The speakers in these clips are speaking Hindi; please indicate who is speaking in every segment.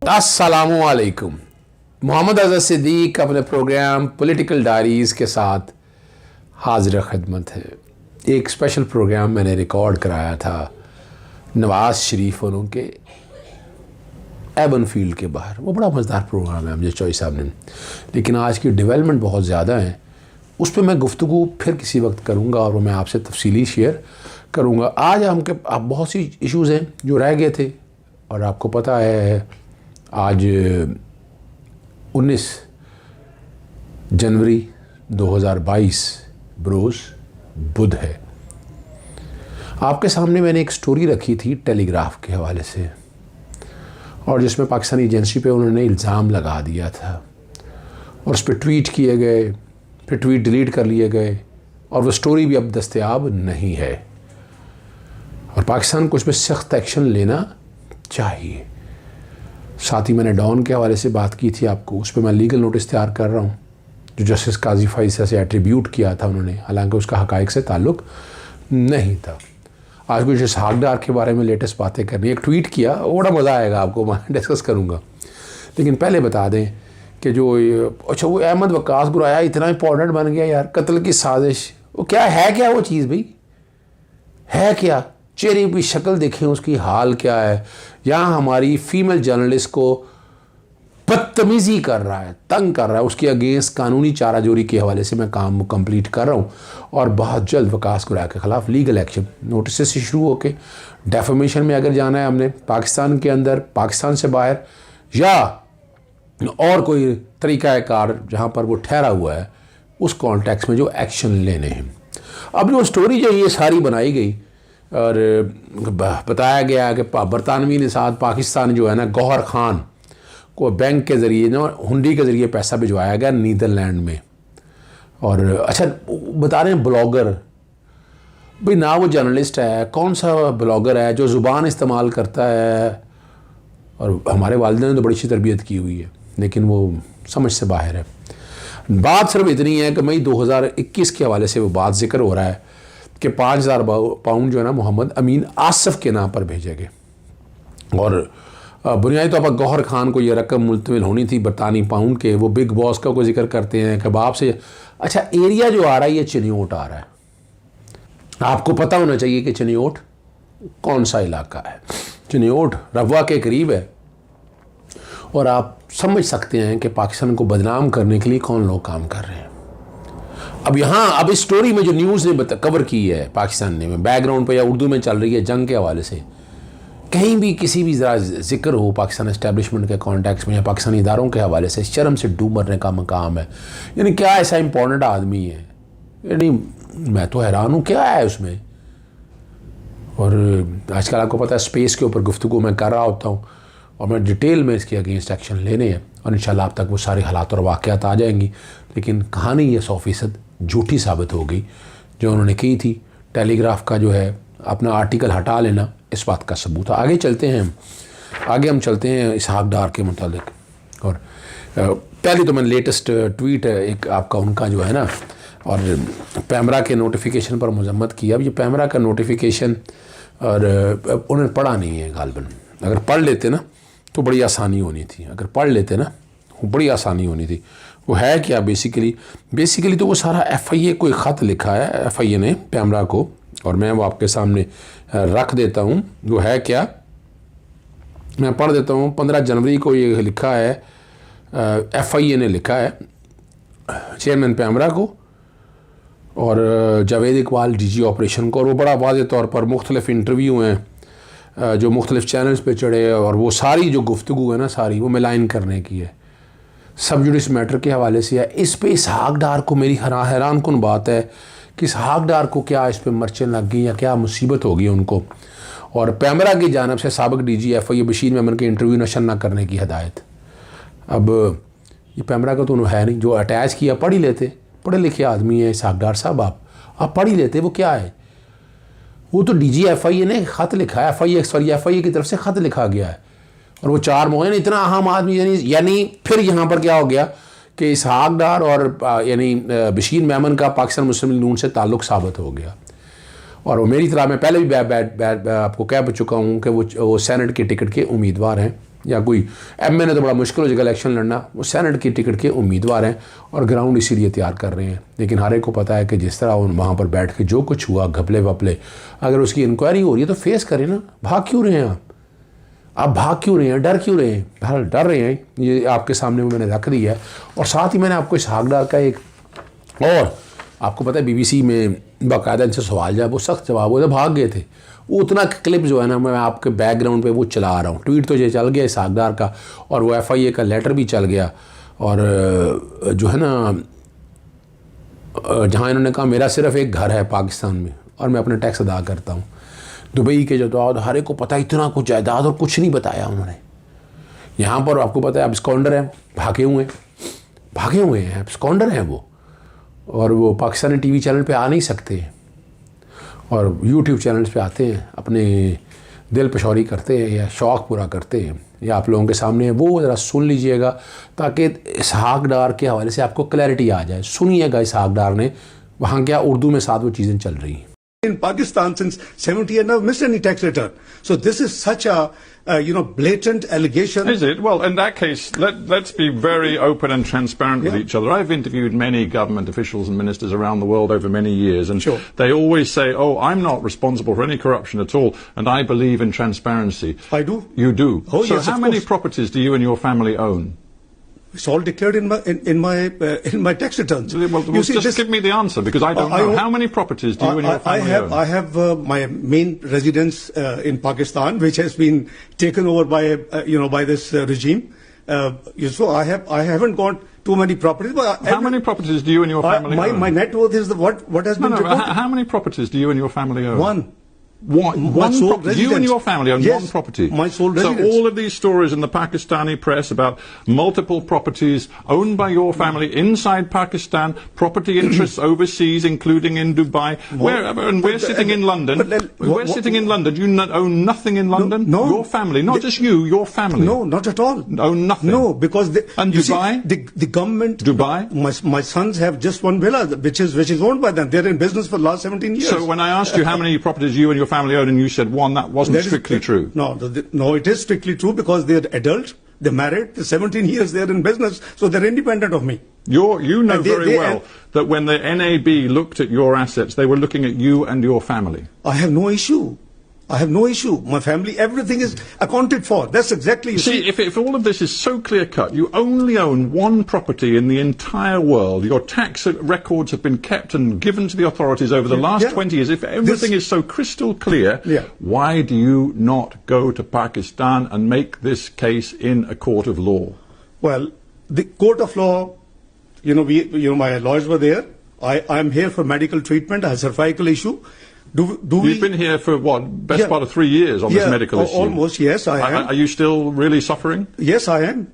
Speaker 1: अस्सलामुअलैकुम। मोहम्मद अज़हर सिद्दीक अपने प्रोग्राम पॉलिटिकल डायरीज़ के साथ हाजिर खिदमत है। एक स्पेशल प्रोग्राम मैंने रिकॉर्ड कराया था नवाज़ शरीफ और उनके एबन फील्ड के बाहर। वो बड़ा मज़ेदार प्रोग्राम है मुझे चौई साहब ने, लेकिन आज की डेवलपमेंट बहुत ज़्यादा है, उस पर मैं गुफ्तगू फिर किसी वक्त करूँगा और मैं आपसे तफसीली शेयर करूँगा। आज हमके अब बहुत सी इश्यूज़ हैं जो रह गए थे, और आपको पता है आज 19 जनवरी 2022 बरोज़ बुध है। आपके सामने मैंने एक स्टोरी रखी थी टेलीग्राफ के हवाले से, और जिसमें पाकिस्तानी एजेंसी पे उन्होंने इल्ज़ाम लगा दिया था और उस पर ट्वीट किए गए, फिर ट्वीट डिलीट कर लिए गए, और वो स्टोरी भी अब दस्तयाब नहीं है, और पाकिस्तान को उस पर सख्त एक्शन लेना चाहिए। साथ ही मैंने डॉन के हवाले से बात की थी आपको, उस पर मैं लीगल नोटिस तैयार कर रहा हूँ जो जस्टिस काजी फैज़ से एट्रीब्यूट किया था उन्होंने, हालांकि उसका हक़ाइक़ से ताल्लुक़ नहीं था। आज कुछ इसहाक़ डार के बारे में लेटेस्ट बातें करनी, एक ट्वीट किया, बड़ा मज़ा आएगा आपको, मैं डिस्कस करूँगा। लेकिन पहले बता दें कि जो अच्छा वो अहमद वकास गुराया इतना इंपॉर्टेंट बन गया यार, कत्ल की साजिश, वो क्या है, क्या वो चीज़ भाई है क्या? चेहरे की शक्ल देखें उसकी, हाल क्या है। यहाँ हमारी फीमेल जर्नलिस्ट को बदतमीज़ी कर रहा है, तंग कर रहा है, उसके अगेंस्ट कानूनी चाराजोरी के हवाले से मैं काम कंप्लीट कर रहा हूँ, और बहुत जल्द वकास गुराया के ख़िलाफ़ लीगल एक्शन नोटिस से शुरू होकर डेफेमेशन में अगर जाना है हमने, पाकिस्तान के अंदर, पाकिस्तान से बाहर, या और कोई तरीक़ाकार जहाँ पर वो ठहरा हुआ है, उस कॉन्टेक्स्ट में जो एक्शन लेने हैं। अब जो स्टोरी जो ये सारी बनाई गई और बताया गया कि बरतानवी ने साथ पाकिस्तान जो है ना, गौहर ख़ान को बैंक के ज़रिए ना, हुंडी के ज़रिए पैसा भिजवाया गया नीदरलैंड में। और अच्छा बता रहे हैं ब्लॉगर, भाई ना वो जर्नलिस्ट है, कौन सा ब्लॉगर है जो ज़ुबान इस्तेमाल करता है, और हमारे वालिदैन ने तो बड़ी अच्छी तरबियत की हुई है, लेकिन वो समझ से बाहर है। बात सिर्फ इतनी है कि मई 2021 के हवाले से वो बात जिक्र हो रहा है कि 5000 पाउंड जो है ना मोहम्मद अमीन आसिफ के नाम पर भेजे गए, और बुनियादी तौर पर गौहर ख़ान को ये रकम मुल्तमिल होनी थी बरतानी पाउंड के। वो बिग बॉस का कोई जिक्र करते हैं कबाब से। अच्छा एरिया जो आ रहा है ये चिन्योट आ रहा है, आपको पता होना चाहिए कि चिन्योट कौन सा इलाका है। चिन्योट रवा के करीब है, और आप समझ सकते हैं कि पाकिस्तान को बदनाम करने के लिए कौन लोग काम कर रहे हैं। अब यहाँ अब इस स्टोरी में जो न्यूज़ ने कवर की है पाकिस्तान ने, बैकग्राउंड पर या उर्दू में चल रही है जंग के हवाले से, कहीं भी किसी भी ज़रा जिक्र हो पाकिस्तान एस्टेब्लिशमेंट के कॉन्टेक्स्ट में या पाकिस्तानी इदारों के हवाले से, शर्म से डूब मरने का मकाम है। यानी क्या ऐसा इंपॉर्टेंट आदमी है, यानी मैं तो हैरान हूँ क्या है उसमें। और आजकल आपको पता है स्पेस के ऊपर गुफ्तगू मैं कर रहा होता हूँ, और मैं डिटेल में इसके अगेंस्ट एक्शन लेने हैं, और इंशाल्लाह अब तक वो सारे हालात और वाक़यात आ जाएंगी। लेकिन कहानी ये 100% झूठी साबित हो गई जो उन्होंने की थी। टेलीग्राफ का जो है अपना आर्टिकल हटा लेना इस बात का सबूत है। आगे चलते हैं, आगे हम चलते हैं इसहाक़ डार के मुतालिक। और पहले तो मैंने लेटेस्ट ट्वीट एक आपका उनका जो है ना, और पैमरा के नोटिफिकेशन पर मजम्मत की। अब ये पैमरा का नोटिफिकेशन और उन्होंने पढ़ा नहीं है गालबन, अगर पढ़ लेते ना तो बड़ी आसानी होनी थी, अगर पढ़ लेते ना बड़ी आसानी होनी थी। वो है क्या बेसिकली तो वो सारा FIA को एक ख़त लिखा है FIA ने पैमरा को, और मैं वो आपके सामने रख देता हूँ। वो है क्या, मैं पढ़ देता हूँ। 15 जनवरी को ये लिखा है, FIA ने लिखा है चेयरमैन पैमरा को और जावेद इकबाल DG ऑपरेशन को, और वो बड़ा वाज़ेह तौर पर मुख्तलिफ़ इंटरव्यू हैं जो मुख्तलिफ़ चैनल्स पे चढ़े, और वो सारी जो गुफ्तगू है ना सारी वो मिलाइन करने की है, सब जुडिस मैटर के हवाले से है। इस पे इसहाक़ डार को मेरी हैरान कुन बात है कि इसहाक़ डार को क्या इस पे मर्चें लग गई या क्या मुसीबत होगी उनको, और पैमरा की जानिब से साबिक़ DG FIA बशीर मेमन के इंटरव्यू नशर न करने की हदायत। अब ये पैमरा का तो है नहीं, जो अटैच किया पढ़ ही लेते, पढ़े लिखे आदमी है इसहाक़ डार साहब, आप पढ़ ही लेते। वो क्या है, वो तो DG FIA ने ख़त लिखा है, FIA की तरफ से ख़त लिखा गया है, और वो 4 मोहन इतना अहम आदमी, यानी फिर यहाँ पर क्या हो गया कि इसहाक़ डार और यानी बशीर मेमन का पाकिस्तान मुस्लिम लीग नून से ताल्लुक़ साबित हो गया। और वो मेरी तरह मैं पहले भी आपको कह चुका हूँ कि वो सेनेट के टिकट के उम्मीदवार हैं, या कोई एमएनए तो बड़ा मुश्किल हो जाएगा इलेक्शन लड़ना, वो सेनेट की टिकट के उम्मीदवार हैं और ग्राउंड इसीलिए तैयार कर रहे हैं। लेकिन हर एक को पता है कि जिस तरह वहाँ पर बैठ के जो कुछ हुआ घपले वपले, अगर उसकी इंक्वायरी हो रही है तो फेस करें ना। भाग क्यों रहे हैं आप भाग क्यों रहे हैं, डर क्यों रहे हैं? बहरहाल डर रहे हैं, ये आपके सामने मैंने रख दिया है। और साथ ही मैंने आपको इसहाक डार का एक और आपको पता है बीबीसी में बाकायदा इनसे सवाल जवाब, वो सख्त जवाब हुआ था, भाग गए थे। वो उतना क्लिप जो है ना मैं आपके बैकग्राउंड पे वो चला रहा हूँ। ट्वीट तो ये चल गया इसहाक डार का और वो FIA का लेटर भी चल गया। और जो है ना जहाँ इन्होंने कहा मेरा सिर्फ एक घर है पाकिस्तान में और मैं अपने टैक्स अदा करता हूँ। दुबई के जायदाद हर एक को पता है, इतना कुछ जायदाद और कुछ नहीं बताया उन्होंने। यहाँ पर आपको पता है अब स्कॉन्डर हैं, भागे हुए हैं, स्कॉन्डर हैं वो। और वो पाकिस्तानी TV चैनल पे आ नहीं सकते और YouTube चैनल्स पे आते हैं, अपने दिल पेशौरी करते हैं या शौक़ पूरा करते हैं, या आप लोगों के सामने वो ज़रा सुन लीजिएगा ताकि इसहाक डार के हवाले से आपको क्लैरिटी आ जाए। सुनिएगा इसहाक डार ने वहाँ क्या उर्दू में साथ वो चीज़ें चल रही हैं।
Speaker 2: In Pakistan since 70 and never missed any tax return. So this is such a blatant allegation.
Speaker 3: Is it? Well, in that case, let's be very open and transparent with each other. I've interviewed many government officials and ministers around the world over many years, and they always say, "Oh, I'm not responsible for any corruption at all, and I believe in transparency."
Speaker 2: I do.
Speaker 3: You do.
Speaker 2: Oh,
Speaker 3: so
Speaker 2: yes,
Speaker 3: how many properties do you and your family own?
Speaker 2: It's all declared in my tax returns.
Speaker 3: Well,
Speaker 2: you see,
Speaker 3: just give me the answer because I don't know. How many properties do you and your family own?
Speaker 2: I have my main residence in Pakistan, which has been taken over by this regime. So I haven't got too many properties. But
Speaker 3: how many properties do you and your family own?
Speaker 2: My net worth is what has been reported.
Speaker 3: How many properties do you and your family own?
Speaker 2: One.
Speaker 3: One
Speaker 2: sole
Speaker 3: property. You and your family own one property.
Speaker 2: My sole residence.
Speaker 3: So all of these stories in the Pakistani press about multiple properties owned by your family inside Pakistan, property interests overseas, including in Dubai. We're sitting in London. We're sitting in London. You own nothing in London?
Speaker 2: No.
Speaker 3: Your family, not just you, your family.
Speaker 2: No, not at all.
Speaker 3: Own nothing?
Speaker 2: No, because
Speaker 3: and Dubai?
Speaker 2: See, the government.
Speaker 3: Dubai?
Speaker 2: My sons have just one villa, which is owned by them. They're in business for the last 17 years.
Speaker 3: So when I asked you how many properties you and your family own and you said one, that wasn't strictly true.
Speaker 2: No, it is strictly true because they're adult, they're married, they're 17 years, they're in business, so they're independent of me.
Speaker 3: You know very well that when the NAB looked at your assets, they were looking at you and your family.
Speaker 2: I have no issue. My family, everything is accounted for. That's exactly. You
Speaker 3: see, if all of this is so clear cut, you only own one property in the entire world. Your tax records have been kept and given to the authorities over the last 20 years. If everything is so crystal clear, why do you not go to Pakistan and make this case in a court of law?
Speaker 2: Well, the court of law, my lawyers were there. I'm here for medical treatment. I have a cervical issue.
Speaker 3: You've been here for what? Best part of 3 years on this medical issue.
Speaker 2: Almost, yes, I am.
Speaker 3: Are you still really suffering?
Speaker 2: Yes, I am.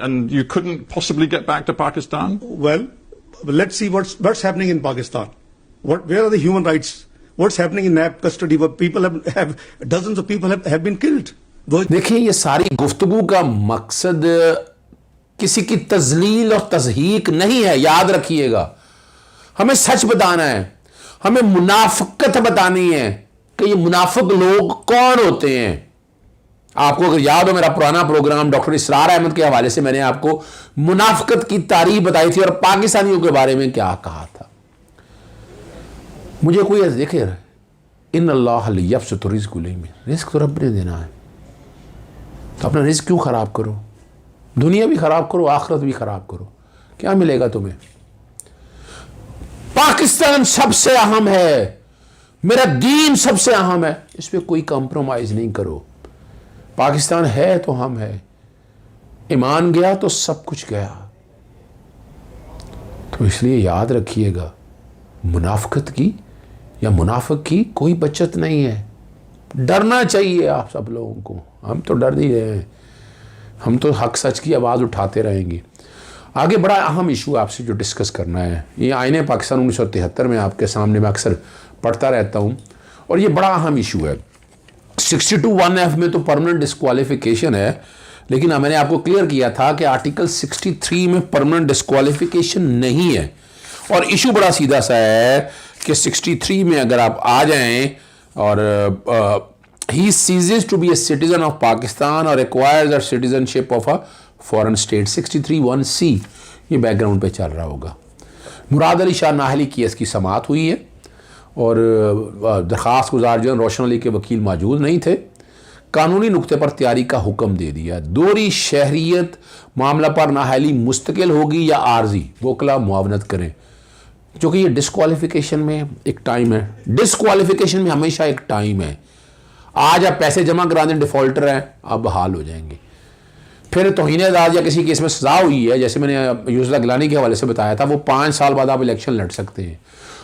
Speaker 3: And you couldn't possibly get back to Pakistan?
Speaker 2: Well, let's see what's happening in Pakistan. Where are the human rights? What's happening in NAB custody? Where people have dozens of people have been killed.
Speaker 1: देखिए, ये सारी गुफ्तगू का मकसद किसी की तजलील और तज़हीक नहीं है, याद रखिएगा। हमें सच बताना है, हमें मुनाफिकत बतानी है कि ये मुनाफिक लोग कौन होते हैं। आपको अगर याद हो, मेरा पुराना प्रोग्राम डॉक्टर इसरार अहमद के हवाले से मैंने आपको मुनाफिकत की तारीफ बताई थी और पाकिस्तानियों के बारे में क्या कहा था। मुझे कोई देखे, इन अल्लाह यब्सुतु रिज़्क़ में, रिस्क तो रब ने देना है, तो अपना रिस्क क्यों खराब करो? दुनिया भी खराब करो, आखिरत भी खराब करो, क्या मिलेगा तुम्हें? पाकिस्तान सबसे अहम है, मेरा दीन सबसे अहम है, इस पे कोई कॉम्प्रोमाइज नहीं करो। पाकिस्तान है तो हम है, ईमान गया तो सब कुछ गया। तो इसलिए याद रखिएगा, मुनाफिकत की या मुनाफिक की कोई बचत नहीं है। डरना चाहिए आप सब लोगों को। हम तो डर नहीं रहे हैं, हम तो हक सच की आवाज़ उठाते रहेंगे। आगे बड़ा अहम इशू आपसे जो डिस्कस करना है, ये आईने पाकिस्तान 1973 में आपके सामने मैं अक्सर पढ़ता रहता हूँ और ये बड़ा अहम इशू है। 62(1)(f) में तो परमानेंट डिस्क्वालिफिकेशन है, लेकिन मैंने आपको क्लियर किया था कि आर्टिकल 63 में परमानेंट डिस्क्वालिफिकेशन नहीं है। और इशू बड़ा सीधा सा है कि 63 में अगर आप आ जाएं और he ceases to be a citizen of Pakistan और acquires the citizenship of a foreign state 63(1)(c). ये बैकग्राउंड पे चल रहा होगा। मुराद अली शाह नाहली केस की समाअत हुई है और दरख्वास्त गुजार जो रोशन अली के वकील मौजूद नहीं थे। कानूनी नुक्ते पर तैयारी का हुक्म दे दिया। दोहरी शहरियत मामला पर नाहली मुस्तकिल होगी या आर्जी, वकला मुआवनत करें। जो कि ये डिस्क्वालिफिकेशन में एक टाइम है, डिस्क्वालिफिकेशन में हमेशा एक टाइम है। आज आप पैसे जमा करा दें, डिफॉल्टर हैं, आप बहाल हो जाएंगे। फिर तौहीन अदालत या किसी केस में सजा हुई है, जैसे मैंने यूसुफ गिलानी के हवाले से बताया था, वो 5 साल बाद आप इलेक्शन लड़ सकते हैं।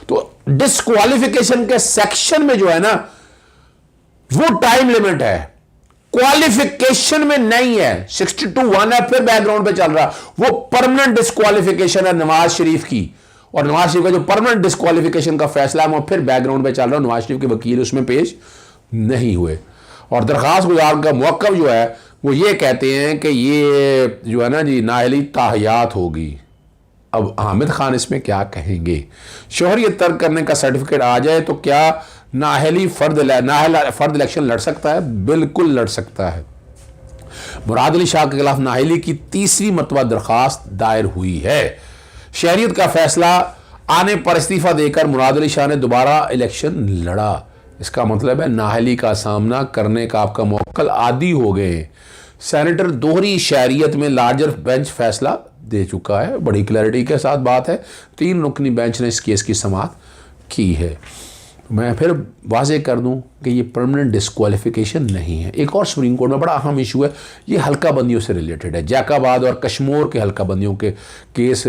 Speaker 1: तो डिस्क्वालिफिकेशन के सेक्शन में जो है ना, वो टाइम लिमिट है, क्वालिफिकेशन में नहीं है। 62(1) है, फिर बैकग्राउंड पे चल रहा, वो परमानेंट डिस्क्वालिफिकेशन है नवाज शरीफ की, और नवाज शरीफ का जो परमानेंट डिस्क्वालिफिकेशन का फैसला है वो फिर बैकग्राउंड पे चल रहा है। नवाज शरीफ के वकील उसमें पेश नहीं हुए और दरख्वास्त गुजार का मौक़िफ़ जो है वो ये कहते हैं कि ये जो है ना जी नाअहली ताहयात होगी। अब हामिद खान इसमें क्या कहेंगे? शोहरियत तर्क करने का सर्टिफिकेट आ जाए तो क्या नाअहली फ़र्द इलेक्शन लड़ सकता है? बिल्कुल लड़ सकता है। मुराद अली शाह के खिलाफ नाअहली की 3री मरतबा दरख्वास्त दायर हुई है। शहरियत का फैसला आने पर इस्तीफ़ा देकर मुराद अली शाह ने दोबारा इलेक्शन लड़ा। इसका मतलब है नाअहली का सामना करने का आपका मौक्कल आदी हो गए। सेनेटर दोहरी शहरियत में लार्जर बेंच फैसला दे चुका है, बड़ी क्लैरिटी के साथ बात है। 3 रुकनी बेंच ने इस केस की समाअत की है। मैं फिर वाज़ेह कर दूं कि ये परमानेंट डिस्क्वालिफिकेशन नहीं है। एक और सुप्रीम कोर्ट में बड़ा अहम इशू है, ये हल्का बंदियों से रिलेटेड है। जैकाबाद और कश्मोर के हल्का बंदियों के केस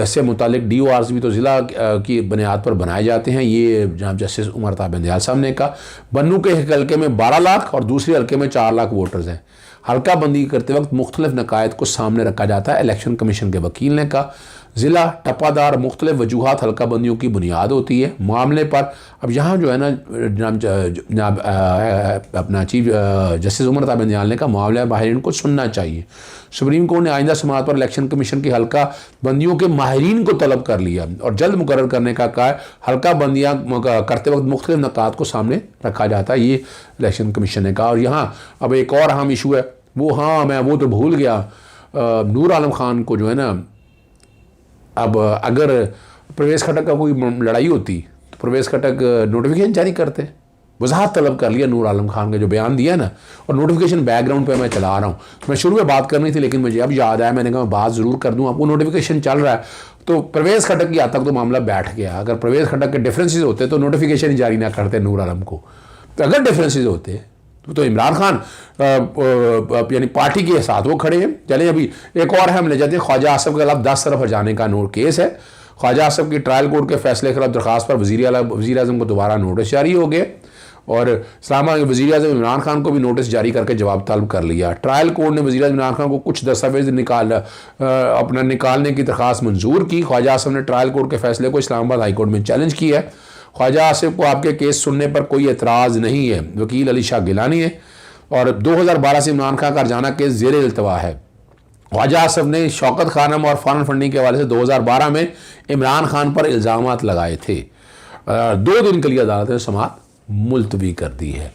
Speaker 1: से मुतालिक DORs भी तो ज़िला की बुनियाद पर बनाए जाते हैं। ये जनाब जस्टिस उमर ताब बंदियाल साहब ने कहा। बन्नू के एक हल्के में 12 लाख और दूसरे हल्के में 4 लाख वोटर्स हैं। हल्का बंदी करते वक्त मुख्तलिफ नकायद को सामने रखा जाता है। इलेक्शन कमीशन के वकील ने कहा ज़िला टप्पादार मुख्तलिफ वजूहात हल्का बंदियों की बुनियाद होती है मामले पर। अब यहाँ जो है ना जनाब अपना चीफ जस्टिस उमर ताब बंदियाल ने कहा मामले माहिरीन को सुनना चाहिए। सुप्रीम कोर्ट ने आइंदा समाअत पर इलेक्शन कमीशन की हल्का बंदियों के माहिरीन को तलब कर लिया और जल्द मुकर्रर करने का कहा। हल्का बंदियाँ करते वक्त मुख्तलिफ नकात को सामने रखा जाता है, ये इलेक्शन कमीशन ने कहा। और यहाँ अब एक और अहम इशू है, वो हाँ मैं वो तो भूल गया, नूर आलम खान को जो है ना, अब अगर परवेज़ खटक का कोई लड़ाई होती तो परवेज़ खटक नोटिफिकेशन जारी करते, वजाहत तलब कर लिया नूर आलम खान का जो बयान दिया ना, और नोटिफिकेशन बैकग्राउंड पे मैं चला रहा हूँ। मैं शुरू में बात करनी थी लेकिन मुझे अब याद आया, मैंने कहा मैं बात ज़रूर कर दूँ। आपको नोटिफिकेशन चल रहा है तो परवेज़ खटक की हद तक तो मामला बैठ गया। अगर परवेज़ खटक के डिफरेंसेस होते तो नोटिफिकेशन ही जारी ना करते नूर आलम को। तो अगर डिफरेंसेस होते तो इमरान खान यानी पार्टी के साथ वो खड़े हैं। चले अभी एक और हम ले जाते हैं, ख्वाजा आसिफ के खिलाफ 10 तरफ हटाने का केस है। ख्वाजा आसिफ की ट्रायल कोर्ट के फैसले के खिलाफ दरख्वास्त पर वज़ीर आज़म को दोबारा नोटिस जारी हो गए और इस्लामाबाद के वज़ीर आज़म इमरान खान को भी नोटिस जारी करके जवाब तलब कर लिया। ट्रायल कोर्ट ने वज़ीर आज़म इमरान खान को कुछ दस्तावेज अपना निकालने की दरख्वास्त मंजूर की। ख्वाजा आसिफ ने ट्रायल कोर्ट के फैसले को इस्लामाबाद हाई कोर्ट में चैलेंज किया है। ख्वाजा आसिफ को आपके केस सुनने पर कोई एतराज़ नहीं है, वकील अली शाह गिलानी है, और 2012 से इमरान खान का अरजाना केस ज़ेर इल्तवा है। ख्वाजा आसिफ ने शौकत खानम और फॉरेन फंडिंग के हवाले से 2012 में इमरान खान पर इल्ज़ामात लगाए थे। 2 दिन के लिए अदालत ने समाअत मुलतवी कर दी है।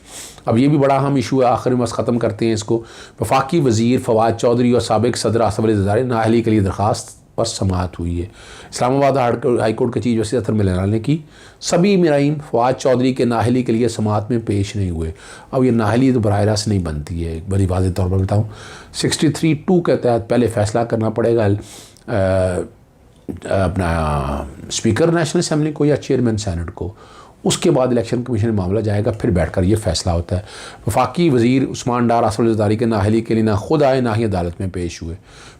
Speaker 1: अब ये भी बड़ा अहम इशू है, आखिर में बस ख़त्म करते हैं इसको। वफाकी वज़ीर फवाद चौधरी और साबिक़ सदर आसफ अली ज़रदारी नाअहली के लिए दरख्वास्त पर समाअत हुई है। इस्लामाबाद हाई कोर्ट के चीफ जस्टिस अतर मिलाना ने की सभी मिराइन फवाद चौधरी के नाअहली के लिए समाअत में पेश नहीं हुए। अब ये नाअहली तो बराह रास्त नहीं बनती है, बड़ी वाज़ेह तौर पर बताऊँ। 63(2) के तहत पहले फ़ैसला करना पड़ेगा अपना स्पीकर नेशनल असम्बली को या चेयरमैन सेनेट को, उसके बाद इलेक्शन कमीशन में मामला जाएगा, फिर बैठकर ये फैसला होता है। वफाकी वज़ीर उस्मान डार आसफ अली ज़रदारी के नाअहली के लिए ना खुद आए ना ही अदालत में पेश हुए।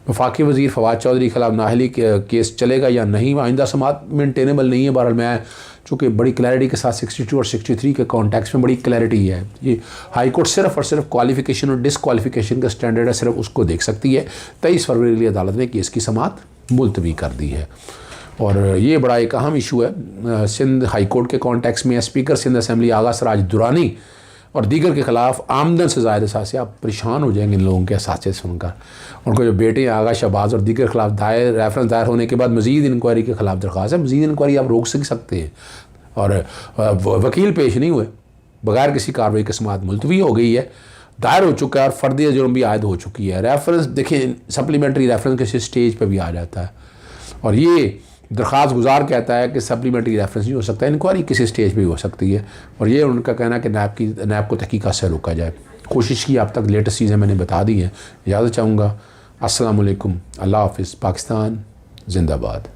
Speaker 1: वफाकी वज़ीर फवाद चौधरी के खिलाफ नाअहली केस चलेगा या नहीं, आइंदा समाअत मेंटेनेबल नहीं है। बहरहाल मैं चूँकि बड़ी क्लैरिटी के साथ 62 और 63 के कॉन्टेक्स्ट में बड़ी क्लैरिटी है। ये हाई कोर्ट सिर्फ और सिर्फ क्वालिफिकेशन और डिसक्वालिफिकेशन का स्टैंडर्ड है, सिर्फ उसको देख सकती है। 23 फरवरी के लिए अदालत ने केस की समाअत मुलतवी कर दी है। और ये बड़ा एक अहम इशू है सिंध हाई कोर्ट के कॉन्टेक्स्ट में। स्पीकर सिंध असम्बली आगा सराज दुरानी और दीगर के खिलाफ आमदन से ज़ायद से आप परेशान हो जाएंगे इन लोगों के असासे सुनकर। उनको जो बेटे हैं आगा शहबाज और दीगर खिलाफ रेफरेंस दायर होने के बाद मज़ीद इंक्वायरी के खिलाफ दरख्वास्त है। मज़ीद इंक्वायरी आप रोक सकते हैं और वकील पेश नहीं हुए, बगैर किसी कार्रवाई के समाअत मुलतवी हो गई है, दायर हो चुका है और फ़र्द जुर्म भी आयद हो चुकी है। रेफरेंस देखिए, सप्लीमेंट्री रेफरेंस किसी स्टेज पे भी आ जाता है और ये दरख्वास्त गुजार कहता है कि सप्लीमेंट्री रेफरेंस नहीं हो सकता, इंक्वायरी किसी स्टेज पे भी हो सकती है। और ये उनका कहना है कि नैब को तहकीकात से रोका जाए। कोशिश की अब तक लेटेस्ट चीज़ें मैंने बता दी हैं। इजाज़त चाहूँगा। अस्सलाम वालेकुम, अल्लाह हाफ़िज़, पाकिस्तान जिंदाबाद।